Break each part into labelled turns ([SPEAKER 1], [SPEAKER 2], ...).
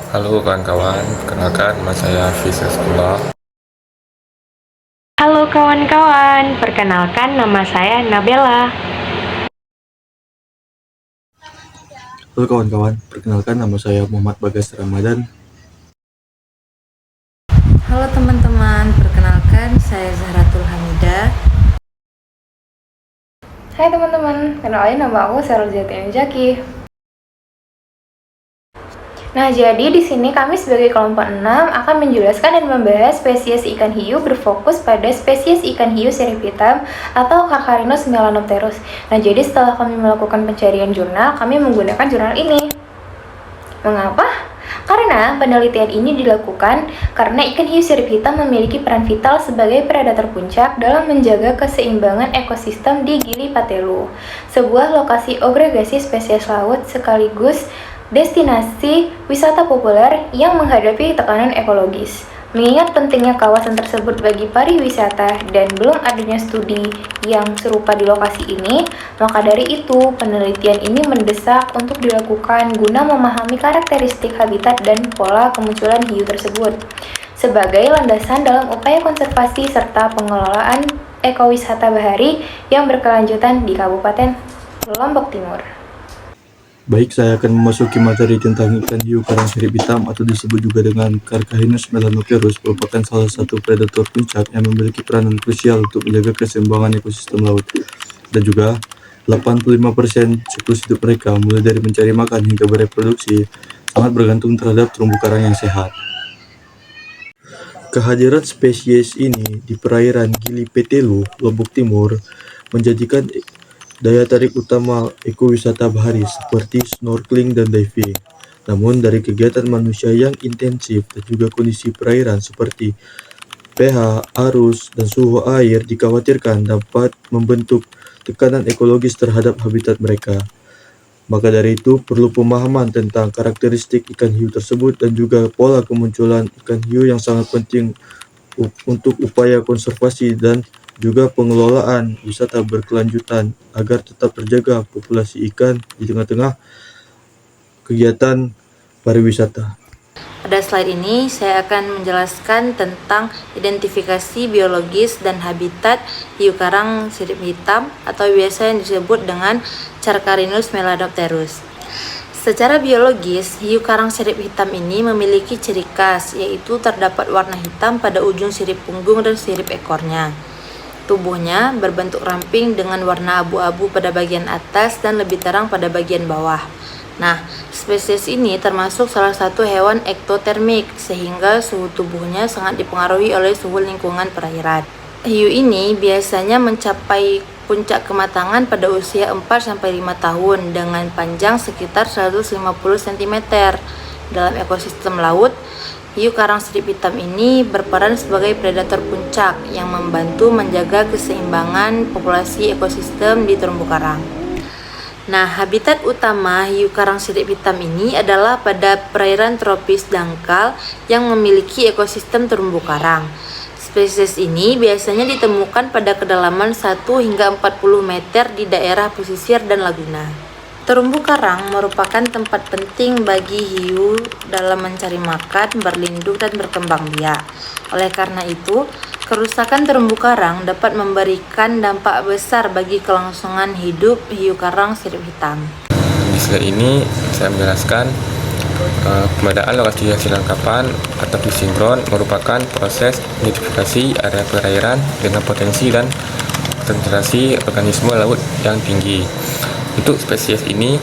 [SPEAKER 1] Halo kawan-kawan, perkenalkan nama saya Fiseskullah.
[SPEAKER 2] Halo kawan-kawan, perkenalkan nama saya Nabela.
[SPEAKER 3] Halo kawan-kawan, perkenalkan nama saya Muhammad Bagas Ramadan.
[SPEAKER 4] Halo teman-teman, perkenalkan saya Zahratul Hamidah.
[SPEAKER 5] Hai teman-teman, kenalin nama aku Sarul Zatian Jaki. Nah, jadi di sini kami sebagai kelompok 6 akan menjelaskan dan membahas spesies ikan hiu berfokus pada spesies ikan hiu sirip hitam atau Carcharinus melanopterus. Nah, jadi setelah kami melakukan pencarian jurnal, kami menggunakan jurnal ini. Mengapa? Karena penelitian ini dilakukan karena ikan hiu sirip hitam memiliki peran vital sebagai predator puncak dalam menjaga keseimbangan ekosistem di Gili Patelu, sebuah lokasi agregasi spesies laut sekaligus destinasi wisata populer yang menghadapi tekanan ekologis. Mengingat pentingnya kawasan tersebut bagi pariwisata dan belum adanya studi yang serupa di lokasi ini, maka dari itu penelitian ini mendesak untuk dilakukan guna memahami karakteristik habitat dan pola kemunculan hiu tersebut sebagai landasan dalam upaya konservasi serta pengelolaan ekowisata bahari yang berkelanjutan di Kabupaten Lombok Timur.
[SPEAKER 3] Baik, saya akan memasuki materi tentang ikan hiu karang sirip hitam atau disebut juga dengan Carcharinus melanopterus, merupakan salah satu predator puncak yang memiliki peranan krusial untuk menjaga keseimbangan ekosistem laut. Dan juga 85% siklus hidup mereka, mulai dari mencari makan hingga bereproduksi, sangat bergantung terhadap terumbu karang yang sehat. Kehadiran spesies ini di perairan Gili Petelu, Lombok Timur, menjadikan daya tarik utama ekowisata bahari seperti snorkeling dan diving. Namun dari kegiatan manusia yang intensif dan juga kondisi perairan seperti pH, arus, dan suhu air dikhawatirkan dapat membentuk tekanan ekologis terhadap habitat mereka. Maka dari itu perlu pemahaman tentang karakteristik ikan hiu tersebut dan juga pola kemunculan ikan hiu yang sangat penting untuk upaya konservasi dan juga pengelolaan wisata berkelanjutan agar tetap terjaga populasi ikan di tengah-tengah kegiatan pariwisata.
[SPEAKER 4] Pada slide ini saya akan menjelaskan tentang identifikasi biologis dan habitat hiu karang sirip hitam atau biasa yang disebut dengan Carcharinus melanopterus. Secara biologis, hiu karang sirip hitam ini memiliki ciri khas, yaitu terdapat warna hitam pada ujung sirip punggung dan sirip ekornya. Tubuhnya berbentuk ramping dengan warna abu-abu pada bagian atas dan lebih terang pada bagian bawah. Nah, spesies ini termasuk salah satu hewan ektotermik, sehingga suhu tubuhnya sangat dipengaruhi oleh suhu lingkungan perairan. Hiu ini biasanya mencapai puncak kematangan pada usia 4-5 tahun dengan panjang sekitar 150 cm. Dalam ekosistem laut, hiu karang sirip hitam ini berperan sebagai predator puncak yang membantu menjaga keseimbangan populasi ekosistem di terumbu karang. Nah, habitat utama hiu karang sirip hitam ini adalah pada perairan tropis dangkal yang memiliki ekosistem terumbu karang. Spesies ini biasanya ditemukan pada kedalaman 1 hingga 40 meter di daerah pesisir dan laguna. Terumbu karang merupakan tempat penting bagi hiu dalam mencari makan, berlindung, dan berkembang biak. Oleh karena itu, kerusakan terumbu karang dapat memberikan dampak besar bagi kelangsungan hidup hiu karang sirip hitam.
[SPEAKER 1] Di slide ini saya menjelaskan pemetaan lokasi hasil tangkapan atau sinkron merupakan proses identifikasi area perairan dengan potensi dan konsentrasi organisme laut yang tinggi. Untuk spesies ini,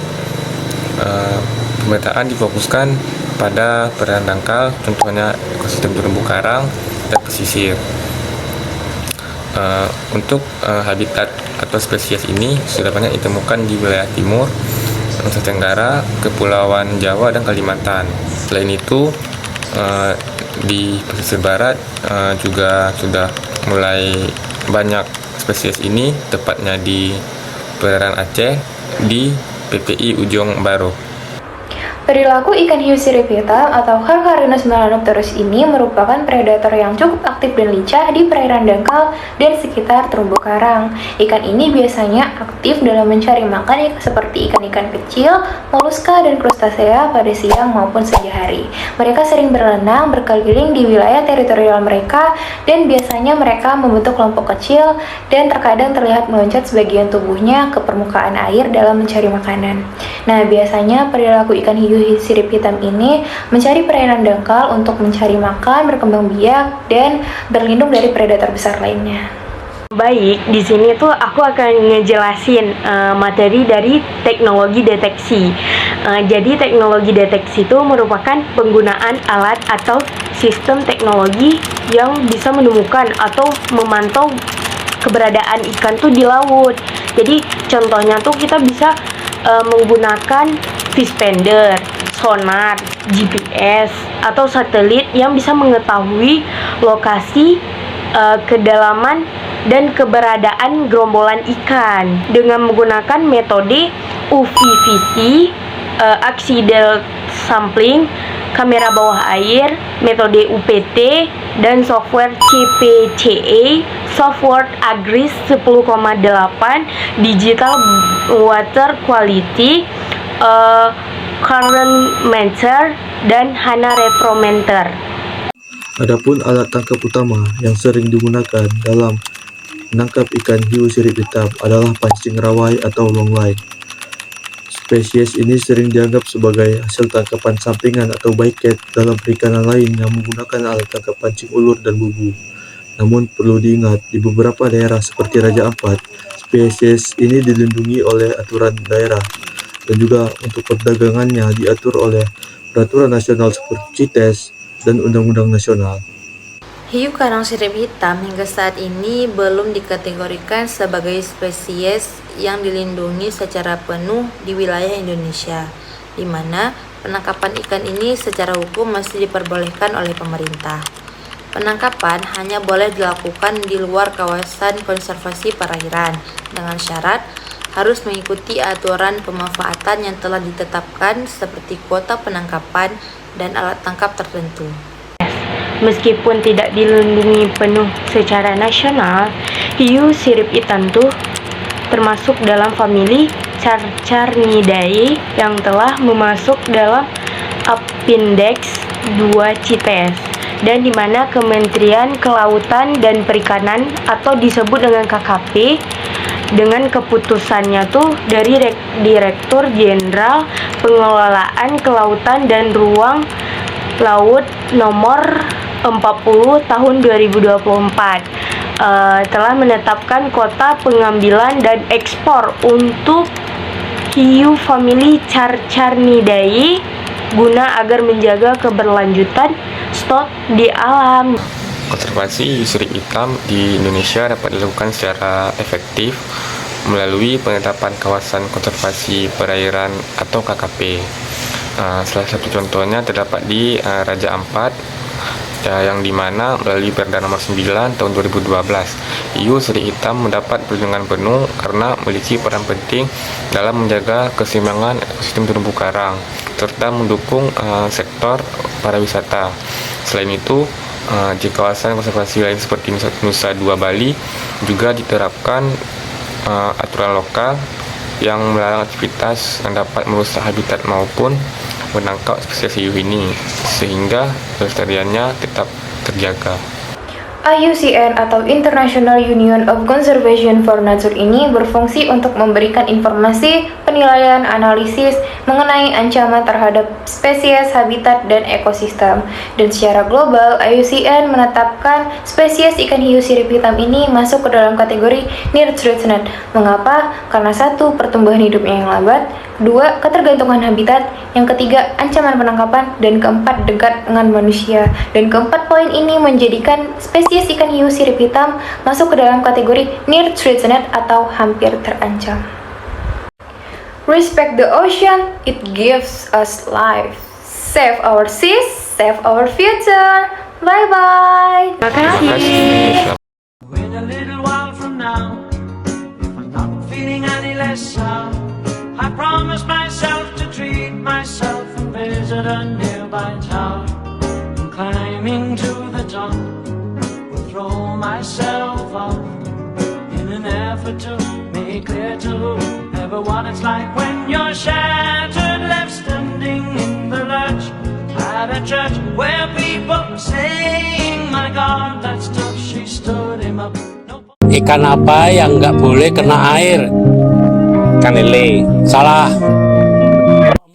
[SPEAKER 1] pemetaan difokuskan pada perairan dangkal, contohnya ekosistem terumbu karang dan pesisir. Untuk habitat atau spesies ini sudah banyak ditemukan di wilayah timur, Nusa Tenggara, Kepulauan Jawa, dan Kalimantan. Selain itu, di pesisir barat juga sudah mulai banyak spesies ini, tepatnya di perairan Aceh, di PPI Ujung Baro.
[SPEAKER 5] Perilaku ikan hiu sirip hitam atau Carcharinus melanopterus ini merupakan predator yang cukup aktif dan lincah di perairan dangkal dan sekitar terumbu karang. Ikan ini biasanya aktif dalam mencari makan seperti ikan-ikan kecil, moluska, dan krustasea pada siang maupun senja hari. Mereka sering berenang berkeliling di wilayah teritorial mereka dan biasanya mereka membentuk kelompok kecil dan terkadang terlihat meloncat sebagian tubuhnya ke permukaan air dalam mencari makanan. Nah, biasanya perilaku ikan hiu sirip hitam ini mencari perairan dangkal untuk mencari makan, berkembang biak, dan berlindung dari predator besar lainnya.
[SPEAKER 2] Baik, di sini tuh aku akan ngejelasin materi dari teknologi deteksi. Jadi teknologi deteksi itu merupakan penggunaan alat atau sistem teknologi yang bisa menemukan atau memantau keberadaan ikan tuh di laut. Jadi contohnya tuh kita bisa menggunakan fish-finder, sonar, GPS, atau satelit yang bisa mengetahui lokasi, kedalaman, dan keberadaan gerombolan ikan dengan menggunakan metode UV-VC, axial sampling, kamera bawah air, metode UPT, dan software CPCA, software AGRIS 10,8, digital water quality, current meter, dan HANA refractometer.
[SPEAKER 3] Adapun alat tangkap utama yang sering digunakan dalam menangkap ikan hiu sirip hitam adalah pancing rawai atau longline. Spesies ini sering dianggap sebagai hasil tangkapan sampingan atau bycatch dalam perikanan lain yang menggunakan alat tangkap pancing ulur dan bubu. Namun perlu diingat, di beberapa daerah seperti Raja Ampat, spesies ini dilindungi oleh aturan daerah dan juga untuk perdagangannya diatur oleh peraturan nasional seperti CITES dan undang-undang nasional.
[SPEAKER 4] Hiu karang sirip hitam hingga saat ini belum dikategorikan sebagai spesies yang dilindungi secara penuh di wilayah Indonesia, di mana penangkapan ikan ini secara hukum masih diperbolehkan oleh pemerintah. Penangkapan hanya boleh dilakukan di luar kawasan konservasi perairan dengan syarat harus mengikuti aturan pemanfaatan yang telah ditetapkan seperti kuota penangkapan dan alat tangkap tertentu.
[SPEAKER 2] Meskipun tidak dilindungi penuh secara nasional, hiu sirip hitam tuh termasuk dalam famili Carcharidae yang telah memasuk dalam Appendix 2 CITES, dan di mana Kementerian Kelautan dan Perikanan atau disebut dengan KKP dengan keputusannya tuh dari Direktur Jenderal Pengelolaan Kelautan dan Ruang Laut nomor 40 tahun 2024 telah menetapkan kota pengambilan dan ekspor untuk hiu famili Carcharidae guna agar menjaga keberlanjutan stok di alam.
[SPEAKER 1] Konservasi hiu sirip hitam di Indonesia dapat dilakukan secara efektif melalui penetapan kawasan konservasi perairan atau KKP. Salah satu contohnya terdapat di Raja Ampat, yang dimana melalui Perda Nomor 9 tahun 2012, hiu sirip hitam mendapat perlindungan penuh karena memiliki peran penting dalam menjaga keseimbangan ekosistem terumbu karang serta mendukung sektor pariwisata. Selain itu, di kawasan konservasi lain seperti Nusa Dua Bali juga diterapkan aturan lokal yang melarang aktivitas yang dapat merusak habitat maupun menangkap spesies hiu ini, sehingga kelestariannya tetap terjaga.
[SPEAKER 5] IUCN atau International Union of Conservation for Nature ini berfungsi untuk memberikan informasi, penilaian, analisis mengenai ancaman terhadap spesies, habitat, dan ekosistem. Dan secara global, IUCN menetapkan spesies ikan hiu sirip hitam ini masuk ke dalam kategori Near Threatened. Mengapa? Karena 1. Pertumbuhan hidupnya yang lambat, 2. Ketergantungan habitat, yang ketiga ancaman penangkapan, dan keempat dekat dengan manusia. Dan keempat poin ini menjadikan spesies ikan hiu sirip hitam masuk ke dalam kategori Near Threatened atau hampir terancam. Respect the ocean, it gives us life. Save our seas, save our future. Bye bye.
[SPEAKER 2] Terima kasih.
[SPEAKER 6] In a little while from now, if I'm not feeling any less sound, I promise myself to treat myself and visit a nearby tower. And climbing to the top, will throw myself off in an effort to make clear to whoever what it's like when you're shattered, left standing in the lurch at a church where people were saying, "My God, that's tough." She stood him up.
[SPEAKER 7] Ikan apa yang nggak boleh kena air? Ikan lele. Salah.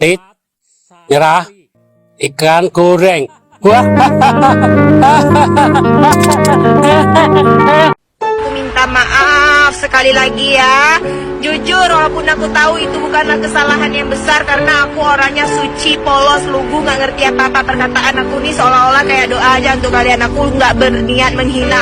[SPEAKER 7] Tit. Nyerah. Ikan goreng. Wah.
[SPEAKER 8] Aku minta maaf sekali lagi ya. Jujur, walaupun aku tahu itu bukanlah kesalahan yang besar, karena aku orangnya suci, polos, lugu, nggak ngerti apa-apa. Perkataan aku nih seolah-olah kayak doa aja untuk kalian. Aku nggak berniat menghina.